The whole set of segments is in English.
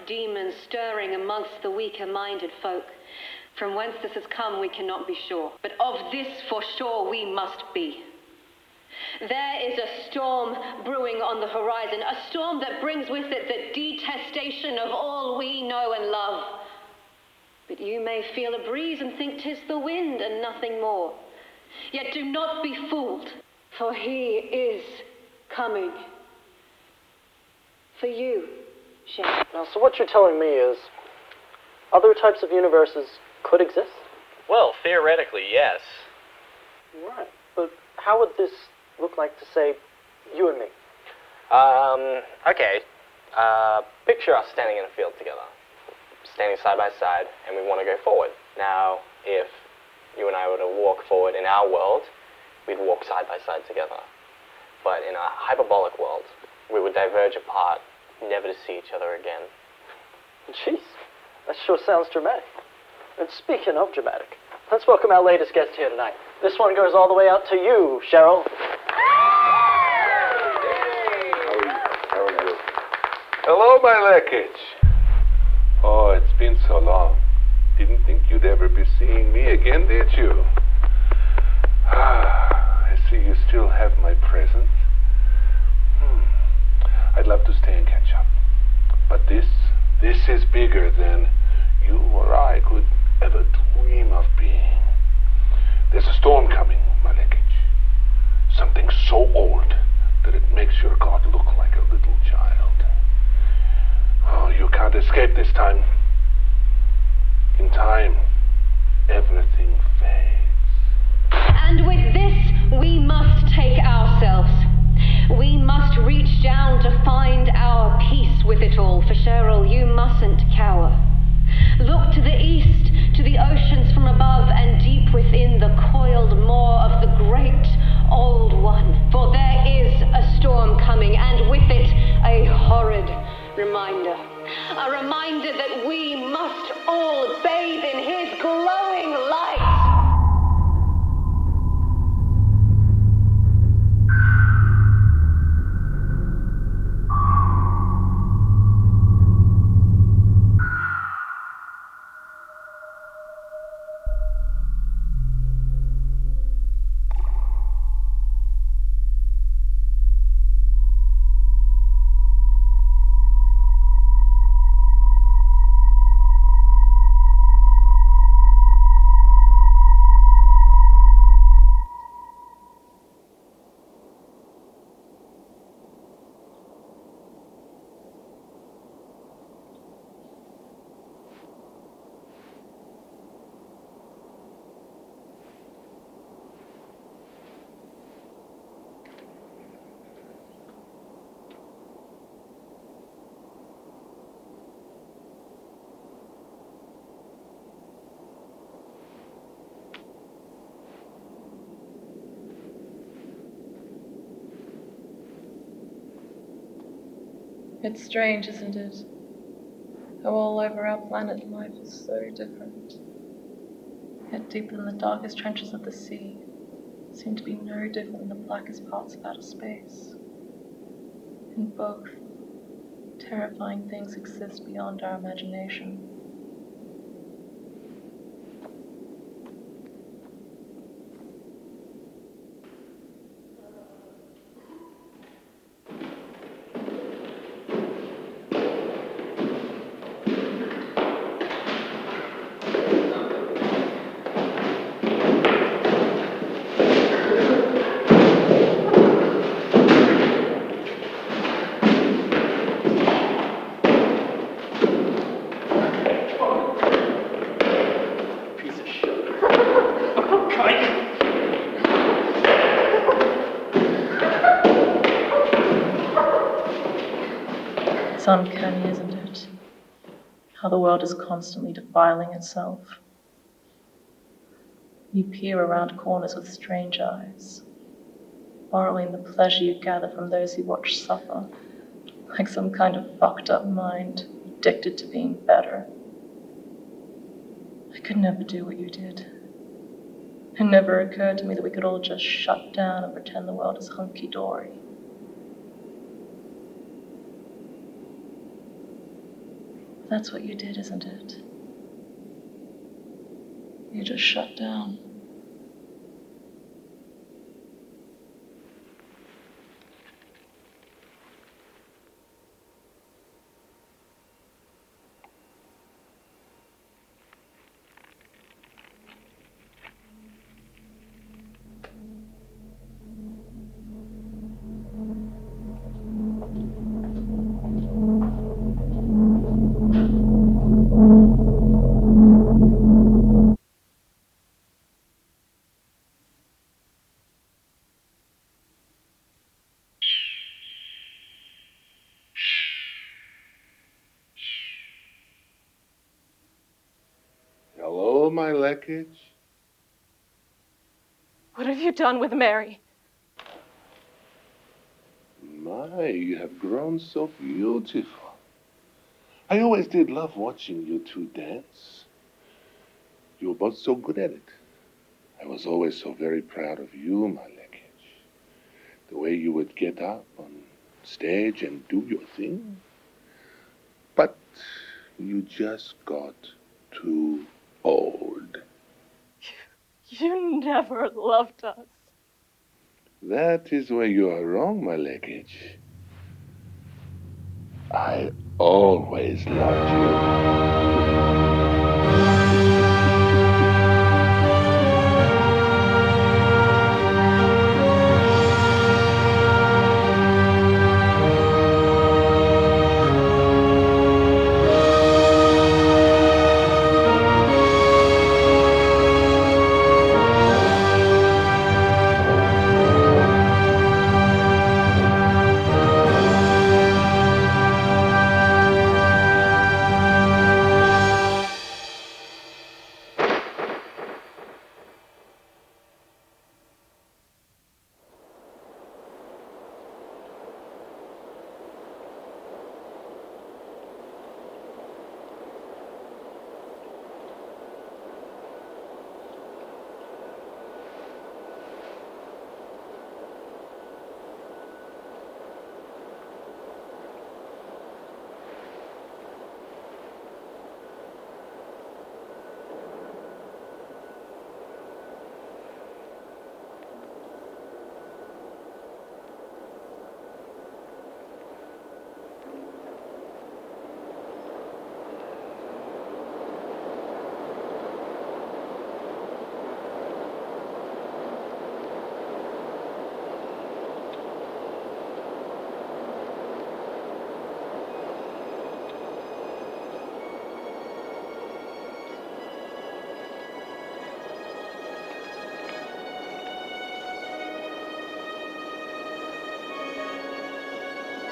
demons stirring amongst the weaker-minded folk. From whence this has come we cannot be sure, but of this for sure we must be. There is a storm brewing on the horizon, a storm that brings with it the detestation of all we know and love. But you may feel a breeze and think 'tis the wind and nothing more. Yet do not be fooled, for he is coming. For you, Shane. Now, so what you're telling me is other types of universes could exist? Well, theoretically, yes. Right. But how would this look like to, say, you and me? Okay. Picture us standing in a field together. Standing side by side, and we want to go forward. Now, if you and I were to walk forward in our world, we'd walk side by side together. But in a hyperbolic world, we would diverge apart, never to see each other again. Jeez, that sure sounds dramatic. And speaking of dramatic, let's welcome our latest guest here tonight. This one goes all the way out to you, Cheryl. How are you? Hello, my leckage. Oh, it's been so long. Didn't think you'd ever be seeing me again, did you? I see you still have my presence. I'd love to stay and catch up. But this is bigger than you or I could ever dream of being. There's a storm coming, my leckage. Something so old that it makes your God look like a little child. Oh, you can't escape this time. In time, everything fades. And with this, we must take ourselves. We must reach down to find our peace with it all. For Cheryl, you mustn't cower. Look to the east, to the oceans from above, and deep within the coiled maw of the great old one. For there is a storm coming, and with it a horrid reminder. A reminder that we must all bathe in his glowing light. It's strange, isn't it? How all over our planet life is so different. Yet deeper than the darkest trenches of the sea, seem to be no different than the blackest parts of outer space. In both, terrifying things exist beyond our imagination. It's uncanny, isn't it? How the world is constantly defiling itself. You peer around corners with strange eyes, borrowing the pleasure you gather from those you watch suffer, like some kind of fucked up mind, addicted to being better. I could never do what you did. It never occurred to me that we could all just shut down and pretend the world is hunky-dory. That's what you did, isn't it? You just shut down. Hello, my leckage. What have you done with Mary? My, you have grown so beautiful. I always did love watching you two dance. You were both so good at it. I was always so very proud of you, my leckage. The way you would get up on stage and do your thing. But you just got too old. You never loved us. That is where you are wrong, my leckage. I always loved you.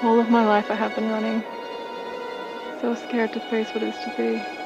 All of my life I have been running. So scared to face what is to be.